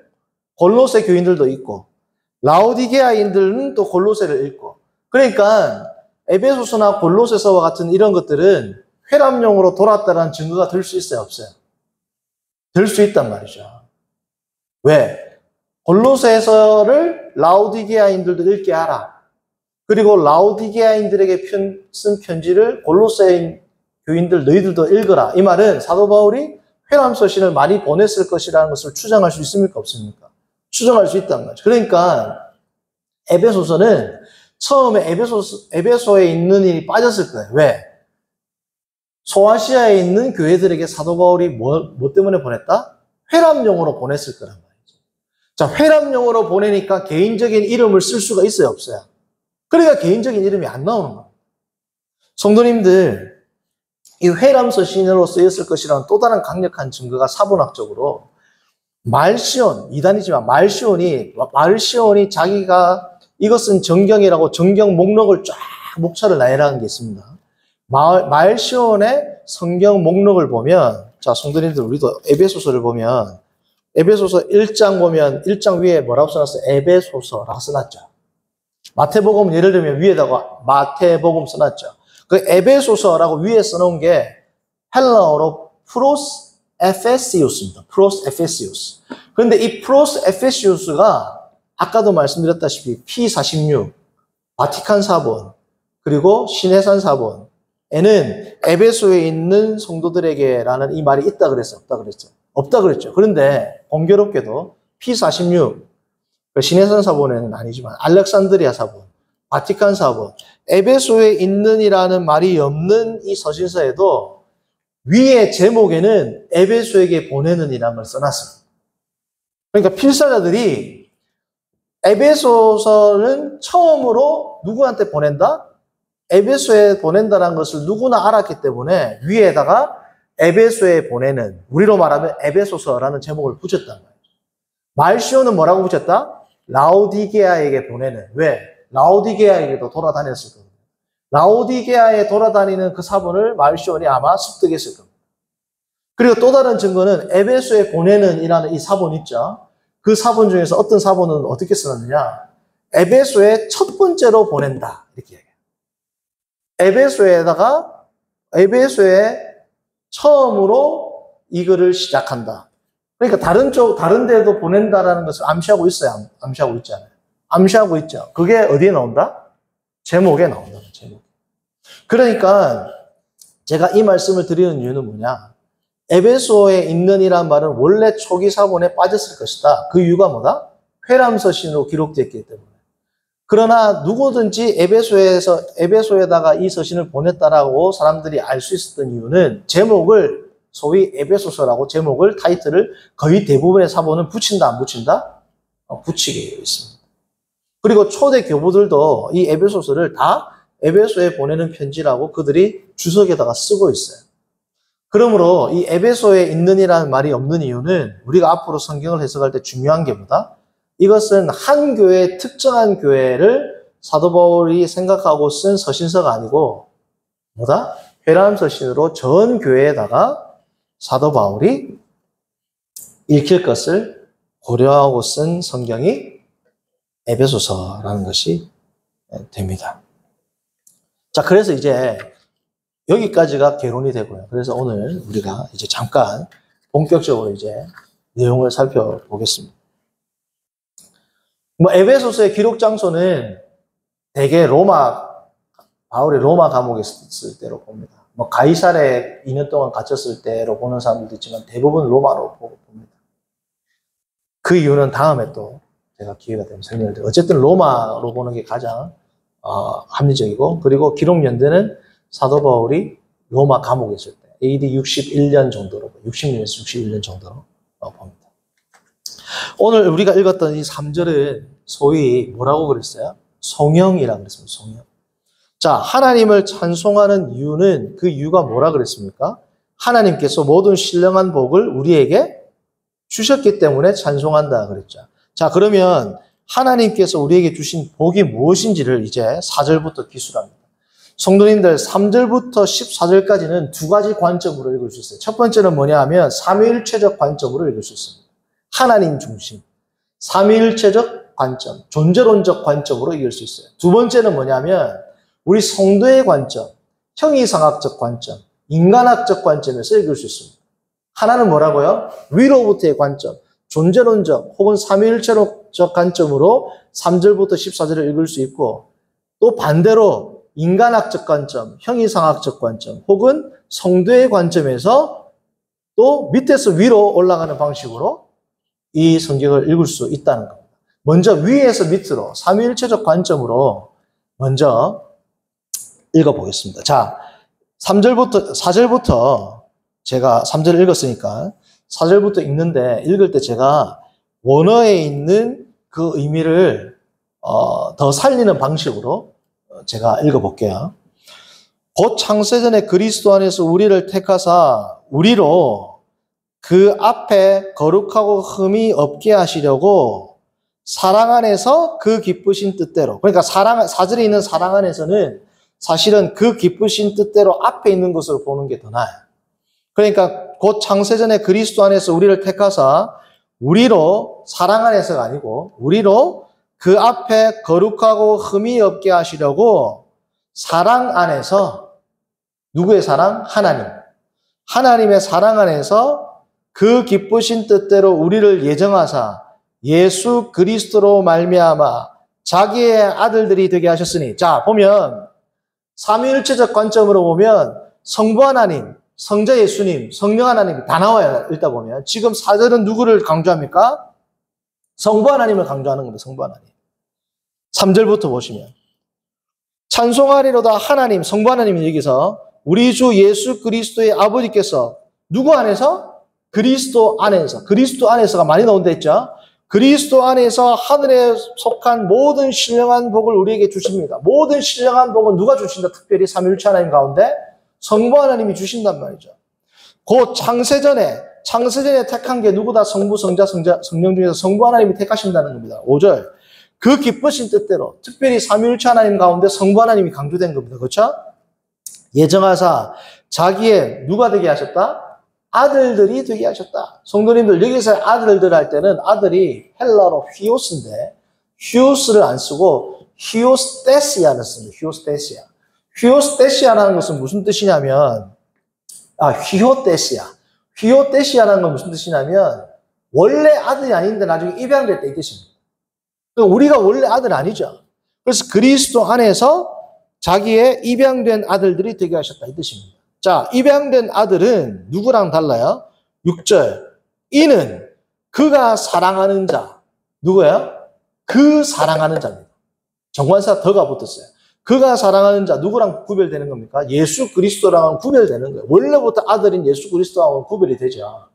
골로새 교인들도 읽고 라오디게아인들은 또 골로새를 읽고, 그러니까 에베소서나 골로새서와 같은 이런 것들은 회람용으로 돌았다는 증거가 될 수 있어요, 없어요? 될 수 있단 말이죠. 왜? 골로새서를 라오디게아인들도 읽게 하라. 그리고 라오디게아인들에게 쓴 편지를 골로새 교인들 너희들도 읽어라. 이 말은 사도 바울이 회람서신을 많이 보냈을 것이라는 것을 추정할 수 있습니까, 없습니까? 추정할 수 있단 말이죠. 그러니까 에베소서는 처음에 에베소에 있는 일이 빠졌을 거예요. 왜? 소아시아에 있는 교회들에게 사도 바울이 뭐 때문에 보냈다? 회람용으로 보냈을 거란 말이죠. 자, 회람용으로 보내니까 개인적인 이름을 쓸 수가 있어요, 없어요? 그러니까 개인적인 이름이 안 나오는 거예요. 성도님들, 이 회람서신으로 쓰였을 것이라는 또 다른 강력한 증거가 사본학적으로 말시온, 이단이지만 말시온이 자기가 이것은 정경이라고 정경 목록을 쫙 목차를 나열하는 게 있습니다. 말시온의 성경 목록을 보면, 자, 성도님들, 우리도 에베소서를 보면, 에베소서 1장 보면 1장 위에 뭐라고 써놨어요? 에베소서라고 써놨죠. 마태복음 예를 들면 위에다가 마태복음 써놨죠. 그 에베소서라고 위에 써놓은 게 헬라어로 프로스 에페시우스입니다. 프로스 에페시우스. 그런데 이 프로스 에페시우스가 아까도 말씀드렸다시피 P46, 바티칸 사본, 그리고 시내산 사본에는 에베소에 있는 성도들에게라는 이 말이 있다 그랬어요? 없다 그랬죠? 없다 그랬죠. 그런데 공교롭게도 P46, 시내산 사본에는 아니지만 알렉산드리아 사본, 바티칸 사본, 에베소에 있는이라는 말이 없는 이 서신서에도 위에 제목에는 에베소에게 보내는이라는 걸 써놨습니다. 그러니까 필사자들이 에베소서는 처음으로 누구한테 보낸다? 에베소에 보낸다는 것을 누구나 알았기 때문에 위에다가 에베소에 보내는, 우리로 말하면 에베소서라는 제목을 붙였단 말이에요. 말시오는 뭐라고 붙였다? 라오디게아에게 보내는. 왜? 라오디게아에게도 돌아다녔을 겁니다. 라오디게아에 돌아다니는 그 사본을 말시온이 아마 습득했을 겁니다. 그리고 또 다른 증거는 에베소에 보내는 이라는 이 사본 있죠. 그 사본 중에서 어떤 사본은 어떻게 써놨느냐? 에베소에 첫 번째로 보낸다. 이렇게 얘기해요. 에베소에 처음으로 이 글을 시작한다. 그러니까 다른 데도 보낸다라는 것을 암시하고 있어요. 암시하고 있잖아요. 암시하고 있죠. 그게 어디에 나온다? 제목에 나온다. 제목. 그러니까 제가 이 말씀을 드리는 이유는 뭐냐? 에베소에 있는 이란 말은 원래 초기 사본에 빠졌을 것이다. 그 이유가 뭐다? 회람서신으로 기록되었기 때문에. 그러나 누구든지 에베소에다가 이 서신을 보냈다라고 사람들이 알 수 있었던 이유는 제목을 소위 에베소서라고 제목을 타이틀을 거의 대부분의 사본은 붙인다 안 붙인다? 붙이게 되어 있습니다. 그리고 초대 교부들도 이 에베소서를 다 에베소에 보내는 편지라고 그들이 주석에다가 쓰고 있어요. 그러므로 이 에베소에 있는이라는 말이 없는 이유는 우리가 앞으로 성경을 해석할 때 중요한 게 뭐다? 이것은 한 교회, 특정한 교회를 사도 바울이 생각하고 쓴 서신서가 아니고 뭐다? 회람서신으로 전 교회에다가 사도 바울이 읽힐 것을 고려하고 쓴 성경이 에베소서라는 것이 됩니다. 자, 그래서 이제 여기까지가 개론이 되고요. 그래서 오늘 우리가 이제 잠깐 본격적으로 이제 내용을 살펴보겠습니다. 에베소서의 기록 장소는 대개 바울이 로마 감옥에 있을 때로 봅니다. 가이사랴에 2년 동안 갇혔을 때로 보는 사람들도 있지만 대부분 로마로 봅니다. 그 이유는 다음에 또 제가 기회가 되면 설명을 드려요. 어쨌든 로마로 보는 게 가장 합리적이고, 그리고 기록 연대는 사도 바울이 로마 감옥에 있을 때 AD 61년 정도로, 60년에서 61년 정도로 봅니다. 오늘 우리가 읽었던 이 3절은 소위 뭐라고 그랬어요? 송영이라고 그랬습니다. 송영. 자, 하나님을 찬송하는 이유는 그 이유가 뭐라 그랬습니까? 하나님께서 모든 신령한 복을 우리에게 주셨기 때문에 찬송한다 그랬죠. 자, 그러면 하나님께서 우리에게 주신 복이 무엇인지를 이제 4절부터 기술합니다. 성도님들 3절부터 14절까지는 두 가지 관점으로 읽을 수 있어요. 첫 번째는 뭐냐 하면 삼위일체적 관점으로 읽을 수 있습니다. 하나님 중심, 삼위일체적 관점, 존재론적 관점으로 읽을 수 있어요. 두 번째는 뭐냐면 우리 성도의 관점, 형이상학적 관점, 인간학적 관점에서 읽을 수 있습니다. 하나는 뭐라고요? 위로부터의 관점, 존재론적 혹은 삼위일체적 관점으로 3절부터 14절을 읽을 수 있고, 또 반대로 인간학적 관점, 형이상학적 관점 혹은 성도의 관점에서 또 밑에서 위로 올라가는 방식으로 이 성경을 읽을 수 있다는 겁니다. 먼저 위에서 밑으로 삼위일체적 관점으로 먼저 읽어보겠습니다. 자, 4절부터 제가 3절을 읽었으니까 4절부터 읽는데, 읽을 때 제가 원어에 있는 그 의미를 더 살리는 방식으로 제가 읽어볼게요. 곧 창세전에 그리스도 안에서 우리를 택하사 우리로 그 앞에 거룩하고 흠이 없게 하시려고 사랑 안에서 그 기쁘신 뜻대로, 그러니까 4절에 있는 사랑 안에서는 사실은 그 기쁘신 뜻대로 앞에 있는 것으로 보는 게 더 나아요. 그러니까 곧 창세전에 그리스도 안에서 우리를 택하사 우리로, 사랑 안에서가 아니고 우리로 그 앞에 거룩하고 흠이 없게 하시려고 사랑 안에서, 누구의 사랑? 하나님. 하나님의 사랑 안에서 그 기쁘신 뜻대로 우리를 예정하사 예수 그리스도로 말미암아 자기의 아들들이 되게 하셨으니. 자, 보면 삼위일체적 관점으로 보면 성부 하나님, 성자 예수님, 성령 하나님이 다 나와요. 읽다 보면. 지금 4절은 누구를 강조합니까? 성부 하나님을 강조하는 겁니다. 성부 하나님. 3절부터 보시면 찬송하리로다 하나님, 성부 하나님이 여기서 우리 주 예수 그리스도의 아버지께서 누구 안에서? 그리스도 안에서. 그리스도 안에서가 많이 나온다 했죠. 그리스도 안에서 하늘에 속한 모든 신령한 복을 우리에게 주십니다. 모든 신령한 복은 누가 주신다? 특별히 삼위일체 하나님 가운데 성부 하나님이 주신단 말이죠. 곧 창세전에 택한 게 누구다? 성부, 성자, 성령 중에서 성부 하나님이 택하신다는 겁니다. 5절. 그 기쁘신 뜻대로 특별히 삼위일체 하나님 가운데 성부 하나님이 강조된 겁니다. 그렇죠? 예정하사 자기의 누가 되게 하셨다? 아들들이 되게 하셨다. 성도님들, 여기서 아들들 할 때는 아들이 헬라어로 휘오스인데 휘오스를 안 쓰고 히오스테시아를 씁니다. 히오스테시아. 히오스테시아라는 것은 무슨 뜻이냐면 휘오테시아. 휘오테시아라는 건 무슨 뜻이냐면 원래 아들이 아닌데 나중에 입양될 때 이 뜻입니다. 우리가 원래 아들 아니죠. 그래서 그리스도 안에서 자기의 입양된 아들들이 되게 하셨다 이 뜻입니다. 자, 입양된 아들은 누구랑 달라요? 6절. 이는 그가 사랑하는 자. 누구예요? 그 사랑하는 자입니다. 정관사 더가 붙었어요. 그가 사랑하는 자, 누구랑 구별되는 겁니까? 예수 그리스도랑 구별되는 거예요. 원래부터 아들인 예수 그리스도하고 구별이 되죠.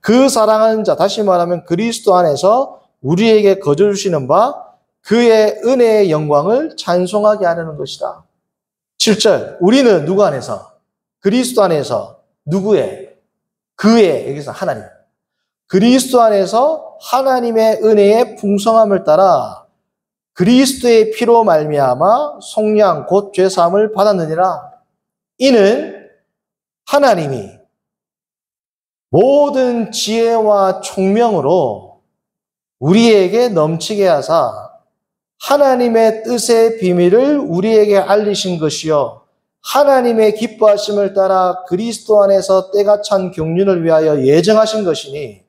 그 사랑하는 자, 다시 말하면 그리스도 안에서 우리에게 거저 주시는 바 그의 은혜의 영광을 찬송하게 하려는 것이다. 7절. 우리는 누구 안에서? 그리스도 안에서 누구의? 그의, 여기서 하나님. 그리스도 안에서 하나님의 은혜의 풍성함을 따라 그리스도의 피로 말미암아 속량 곧 죄사함을 받았느니라. 이는 하나님이 모든 지혜와 총명으로 우리에게 넘치게 하사 하나님의 뜻의 비밀을 우리에게 알리신 것이요 하나님의 기뻐하심을 따라 그리스도 안에서 때가 찬 경륜을 위하여 예정하신 것이니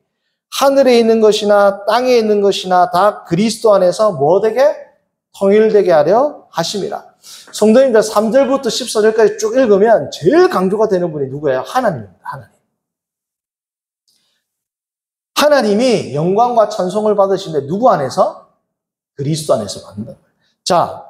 하늘에 있는 것이나 땅에 있는 것이나 다 그리스도 안에서 뭐되게? 통일되게 하려 하심이라. 성도님들 3절부터 14절까지 쭉 읽으면 제일 강조가 되는 분이 누구예요? 하나님입니다. 하나님. 하나님이 영광과 찬송을 받으시는데 누구 안에서? 그리스도 안에서 받는다. 자,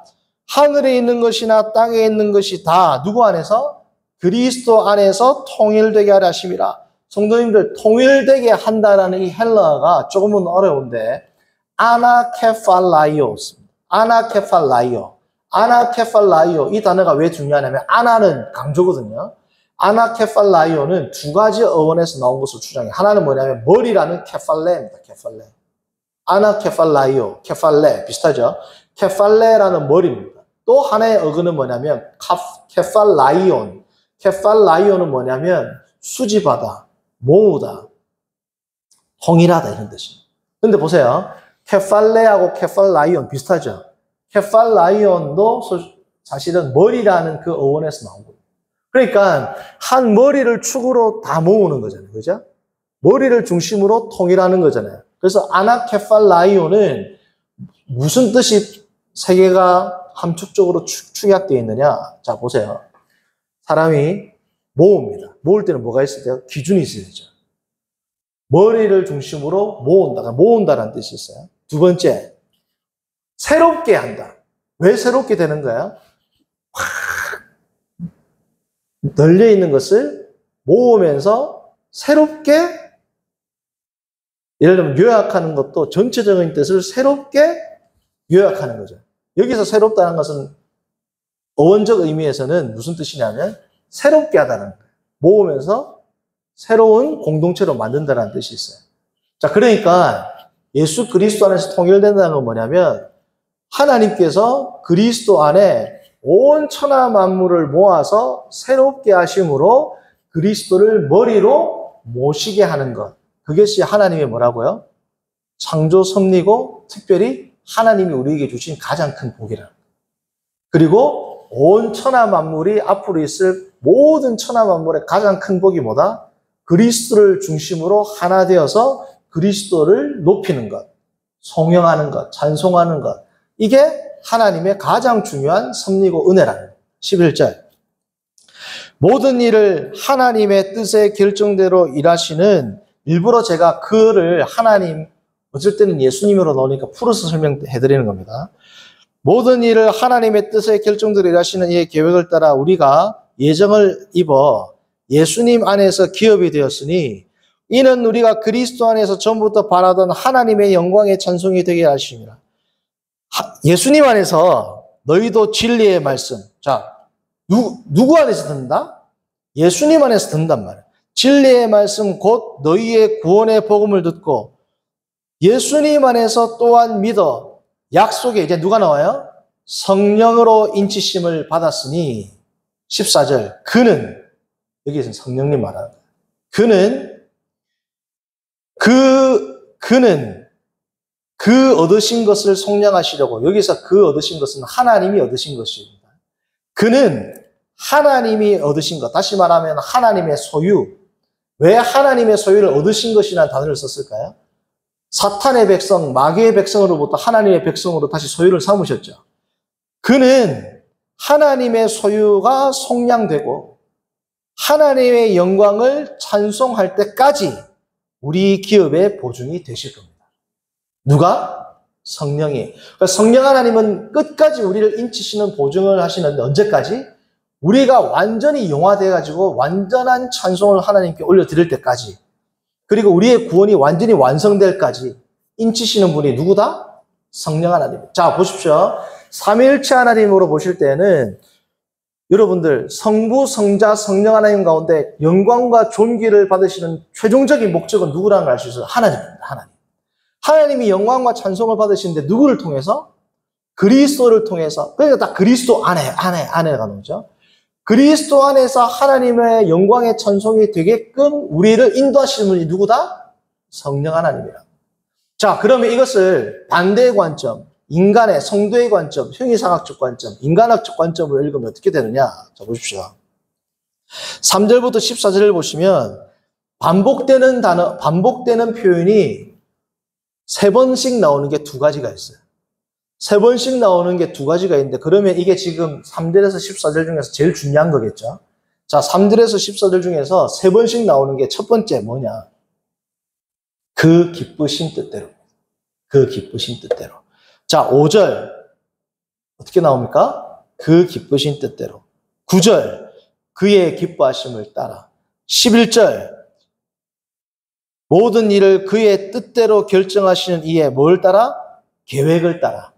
하늘에 있는 것이나 땅에 있는 것이 다 누구 안에서? 그리스도 안에서 통일되게 하려 하심이라. 성도님들 통일되게 한다라는 이 헬라어가 조금은 어려운데 아나케팔라이오입니다. 아나케팔라이오. 이 단어가 왜 중요하냐면 아나는 강조거든요. 아나케팔라이오는 두 가지 어원에서 나온 것을 주장해요. 하나는 뭐냐면 머리라는 케팔레입니다. 케팔레. 아나케팔라이오, 케팔레 비슷하죠? 케팔레라는 머리입니다. 또 하나의 어근은 뭐냐면 케팔라이온. 케팔라이온은 뭐냐면 수집하다, 모으다, 통일하다 이런 뜻입니다. 근데 보세요. 케팔레하고 케팔라이온 비슷하죠? 케팔라이온도 사실은 머리라는 그 어원에서 나온 거예요. 그러니까 한 머리를 축으로 다 모으는 거잖아요. 그죠? 머리를 중심으로 통일하는 거잖아요. 그래서 아나케팔라이온은 무슨 뜻이 세 개가 함축적으로 축약되어 있느냐? 자, 보세요. 사람이 모읍니다. 모을 때는 뭐가 있어야 돼요? 기준이 있어야 되죠. 머리를 중심으로 모은다라는 뜻이 있어요. 두 번째, 새롭게 한다. 왜 새롭게 되는 거예요? 확 널려 있는 것을 모으면서 새롭게, 예를 들면 요약하는 것도 전체적인 뜻을 새롭게 요약하는 거죠. 여기서 새롭다는 것은 어원적 의미에서는 무슨 뜻이냐면 새롭게 하다는 거예요. 모으면서 새로운 공동체로 만든다는 뜻이 있어요. 자, 그러니까 예수 그리스도 안에서 통일된다는 건 뭐냐면 하나님께서 그리스도 안에 온 천하 만물을 모아서 새롭게 하심으로 그리스도를 머리로 모시게 하는 것. 그것이 하나님의 뭐라고요? 창조 섭리고 특별히 하나님이 우리에게 주신 가장 큰 복이라. 그리고 온 천하 만물이 앞으로 있을 모든 천하 만물의 가장 큰 복이 뭐다? 그리스도를 중심으로 하나 되어서 그리스도를 높이는 것, 송영하는 것, 찬송하는 것. 이게 하나님의 가장 중요한 섭리고 은혜라는 거예요. 11절. 모든 일을 하나님의 뜻의 결정대로 일하시는, 일부러 제가 그를 하나님, 어쩔 때는 예수님으로 넣으니까 풀어서 설명해드리는 겁니다. 모든 일을 하나님의 뜻의 결정대로 일하시는 이의 계획을 따라 우리가 예정을 입어 예수님 안에서 기업이 되었으니 이는 우리가 그리스도 안에서 전부터 바라던 하나님의 영광의 찬송이 되게 하십니다. 예수님 안에서 너희도 진리의 말씀. 자, 누구 안에서 듣는다? 예수님 안에서 듣는단 말이에요. 진리의 말씀 곧 너희의 구원의 복음을 듣고 예수님 안에서 또한 믿어 약속에 이제 누가 나와요? 성령으로 인치심을 받았으니 14절 그는 여기에서 성령님 말하는 거예요. 그는 그 얻으신 것을 속량하시려고 여기서 그 얻으신 것은 하나님이 얻으신 것입니다. 그는 하나님이 얻으신 것 다시 말하면 하나님의 소유 왜 하나님의 소유를 얻으신 것이라는 단어를 썼을까요? 사탄의 백성, 마귀의 백성으로부터 하나님의 백성으로 다시 소유를 삼으셨죠. 그는 하나님의 소유가 속량되고 하나님의 영광을 찬송할 때까지 우리 기업의 보증이 되실 겁니다. 누가? 성령이. 그러니까 성령 하나님은 끝까지 우리를 인치시는 보증을 하시는데 언제까지? 우리가 완전히 용화되어가지고 완전한 찬송을 하나님께 올려드릴 때까지, 그리고 우리의 구원이 완전히 완성될까지 인치시는 분이 누구다? 성령 하나님. 자, 보십시오. 삼위일체 하나님으로 보실 때는 여러분들 성부, 성자, 성령 하나님 가운데 영광과 존귀를 받으시는 최종적인 목적은 누구라는 걸 알 수 있어요? 하나님입니다. 하나님. 하나님이 영광과 찬송을 받으시는데 누구를 통해서? 그리스도를 통해서. 그러니까 딱 그리스도 안에가 나오죠. 그리스도 안에서 하나님의 영광의 찬송이 되게끔 우리를 인도하시는 분이 누구다? 성령 하나님이라. 자, 그러면 이것을 반대의 관점, 인간의 성도의 관점, 형이상학적 관점, 인간학적 관점으로 읽으면 어떻게 되느냐? 자, 보십시오. 3절부터 14절을 보시면 반복되는 단어, 반복되는 표현이 3번씩 나오는 게 2가지가 있어요. 3번씩 나오는 게 2가지가 있는데, 그러면 이게 지금 3절에서 14절 중에서 제일 중요한 거겠죠? 자, 3절에서 14절 중에서 3번씩 나오는 게 첫 번째 뭐냐? 그 기쁘신 뜻대로. 그 기쁘신 뜻대로. 자, 5절. 어떻게 나옵니까? 그 기쁘신 뜻대로. 9절. 그의 기뻐하심을 따라. 11절. 모든 일을 그의 뜻대로 결정하시는 이의 뭘 따라? 계획을 따라.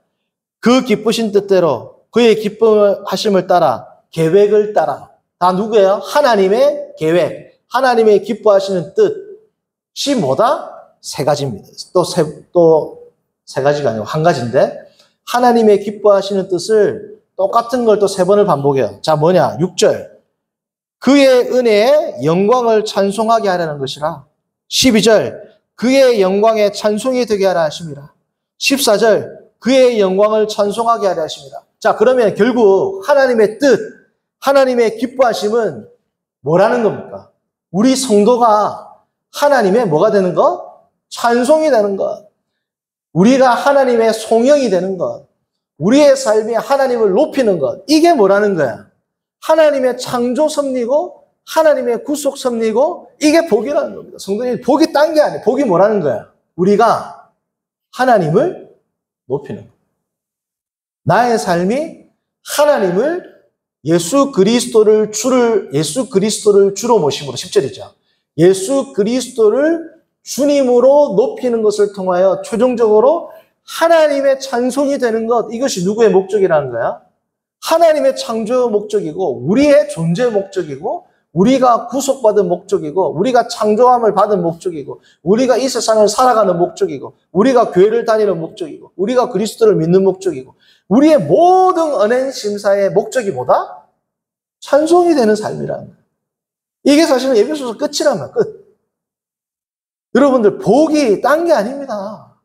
그 기쁘신 뜻대로 그의 기뻐하심을 따라 계획을 따라. 다 누구예요? 하나님의 계획, 하나님의 기뻐하시는 뜻이 뭐다? 3가지입니다. 또 세 가지가 아니고 1가지인데, 하나님의 기뻐하시는 뜻을 똑같은 걸 또 3번을 반복해요. 자, 뭐냐? 6절. 그의 은혜에 영광을 찬송하게 하라는 것이라. 12절. 그의 영광에 찬송이 되게 하라 하심이라. 14절. 그의 영광을 찬송하게 하려 하십니다. 자, 그러면 결국 하나님의 뜻, 하나님의 기뻐하심은 뭐라는 겁니까? 우리 성도가 하나님의 뭐가 되는 것? 찬송이 되는 것. 우리가 하나님의 송영이 되는 것. 우리의 삶이 하나님을 높이는 것. 이게 뭐라는 거야? 하나님의 창조 섭리고 하나님의 구속 섭리고 이게 복이라는 겁니다. 성도님, 복이 딴 게 아니에요. 복이 뭐라는 거야? 우리가 하나님을 높이는 것. 나의 삶이 하나님을 예수 그리스도를 주로 모심으로 10절이죠. 예수 그리스도를 주님으로 높이는 것을 통하여 최종적으로 하나님의 찬송이 되는 것, 이것이 누구의 목적이라는 거야? 하나님의 창조 목적이고 우리의 존재 목적이고 우리가 구속받은 목적이고 우리가 창조함을 받은 목적이고 우리가 이 세상을 살아가는 목적이고 우리가 교회를 다니는 목적이고 우리가 그리스도를 믿는 목적이고 우리의 모든 은행 심사의 목적이 뭐다? 찬송이 되는 삶이라는 거예요. 이게 사실은 에베소서 끝이란 말이에요. 끝. 여러분들, 복이 딴 게 아닙니다.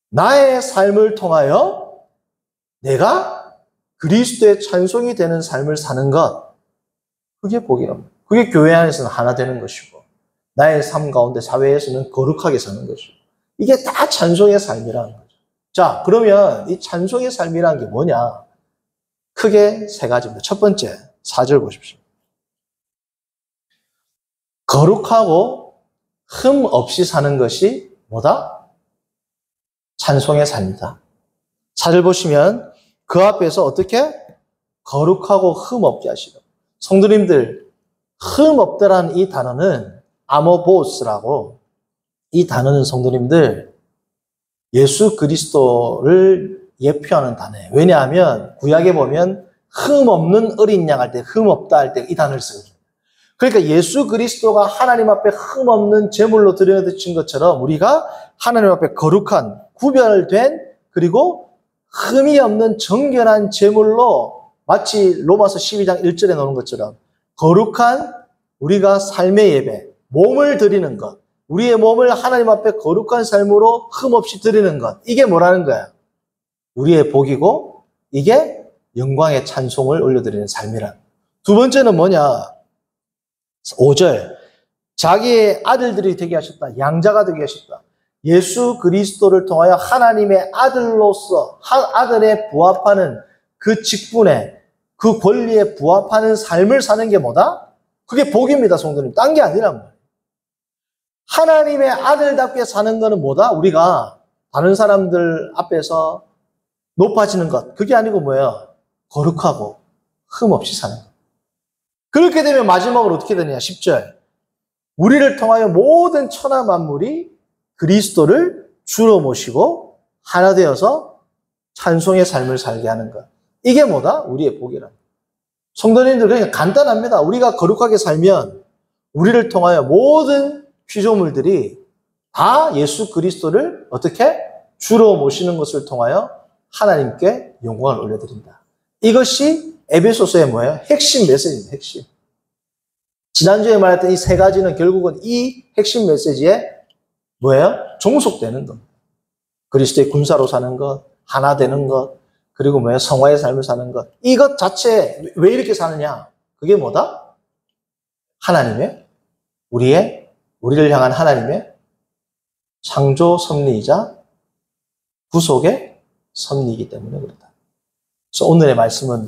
나의 삶을 통하여 내가 그리스도의 찬송이 되는 삶을 사는 것, 그게 복이랍니다. 그게 교회 안에서는 하나 되는 것이고 나의 삶 가운데 사회에서는 거룩하게 사는 것이고 이게 다 찬송의 삶이라는 거죠. 자, 그러면 이 찬송의 삶이라는 게 뭐냐? 크게 3가지입니다. 첫 번째, 4절 보십시오. 거룩하고 흠 없이 사는 것이 뭐다? 찬송의 삶이다. 4절 보시면 그 앞에서 어떻게? 거룩하고 흠 없게 하시라. 성도님들, 흠 없다라는 이 단어는 아모보스라고, 이 단어는 성도님들 예수 그리스도를 예표하는 단어예요. 왜냐하면 구약에 보면 흠 없는 어린 양 할 때, 흠 없다 할 때 이 단어를 쓰거든요. 그러니까 예수 그리스도가 하나님 앞에 흠 없는 제물로 드려진 것처럼 우리가 하나님 앞에 거룩한, 구별된, 그리고 흠이 없는 정결한 제물로 마치 로마서 12장 1절에 나오는 것처럼 거룩한 우리가 삶의 예배, 몸을 드리는 것, 우리의 몸을 하나님 앞에 거룩한 삶으로 흠없이 드리는 것, 이게 뭐라는 거야? 우리의 복이고 이게 영광의 찬송을 올려드리는 삶이란. 두 번째는 뭐냐? 5절. 자기의 아들들이 되게 하셨다. 양자가 되게 하셨다. 예수 그리스도를 통하여 하나님의 아들로서 아들에 부합하는 그 직분에 그 권리에 부합하는 삶을 사는 게 뭐다? 그게 복입니다, 성도님. 딴 게 아니란 말이에요. 하나님의 아들답게 사는 거는 뭐다? 우리가 다른 사람들 앞에서 높아지는 것. 그게 아니고 뭐예요? 거룩하고 흠 없이 사는 것. 그렇게 되면 마지막으로 어떻게 되느냐? 10절. 우리를 통하여 모든 천하 만물이 그리스도를 주로 모시고 하나 되어서 찬송의 삶을 살게 하는 것. 이게 뭐다? 우리의 복이라. 성도님들 그냥 간단합니다. 우리가 거룩하게 살면 우리를 통하여 모든 피조물들이 다 예수 그리스도를 어떻게? 주로 모시는 것을 통하여 하나님께 영광을 올려드린다. 이것이 에베소서의 뭐예요? 핵심 메시지입니다. 핵심. 지난주에 말했던 이 세 가지는 결국은 이 핵심 메시지에 뭐예요? 종속되는 겁니다. 그리스도의 군사로 사는 것, 하나 되는 것, 그리고 뭐예요? 성화의 삶을 사는 것. 이것 자체 왜 이렇게 사느냐? 그게 뭐다? 하나님의 우리를 향한 하나님의 창조 섭리이자 구속의 섭리이기 때문에 그렇다. 그래서 오늘의 말씀은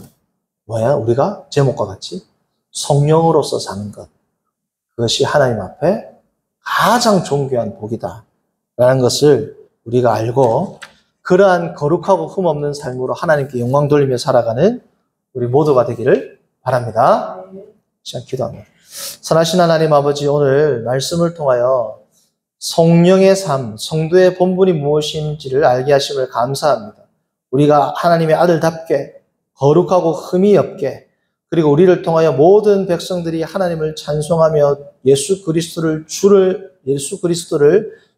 뭐야? 우리가 제목과 같이 성령으로서 사는 것. 그것이 하나님 앞에 가장 존귀한 복이다. 라는 것을 우리가 알고 그러한 거룩하고 흠없는 삶으로 하나님께 영광 돌리며 살아가는 우리 모두가 되기를 바랍니다. 시간 기도합니다. 선하신 하나님 아버지, 오늘 말씀을 통하여 성령의 삶, 성도의 본분이 무엇인지를 알게 하심을 감사합니다. 우리가 하나님의 아들답게 거룩하고 흠이 없게, 그리고 우리를 통하여 모든 백성들이 하나님을 찬송하며 예수 그리스도를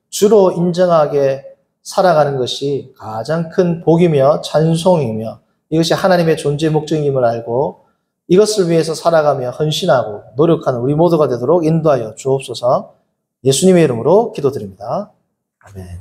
주로 인정하게 살아가는 것이 가장 큰 복이며 찬송이며 이것이 하나님의 존재 목적임을 알고 이것을 위해서 살아가며 헌신하고 노력하는 우리 모두가 되도록 인도하여 주옵소서. 예수님의 이름으로 기도드립니다. 아멘.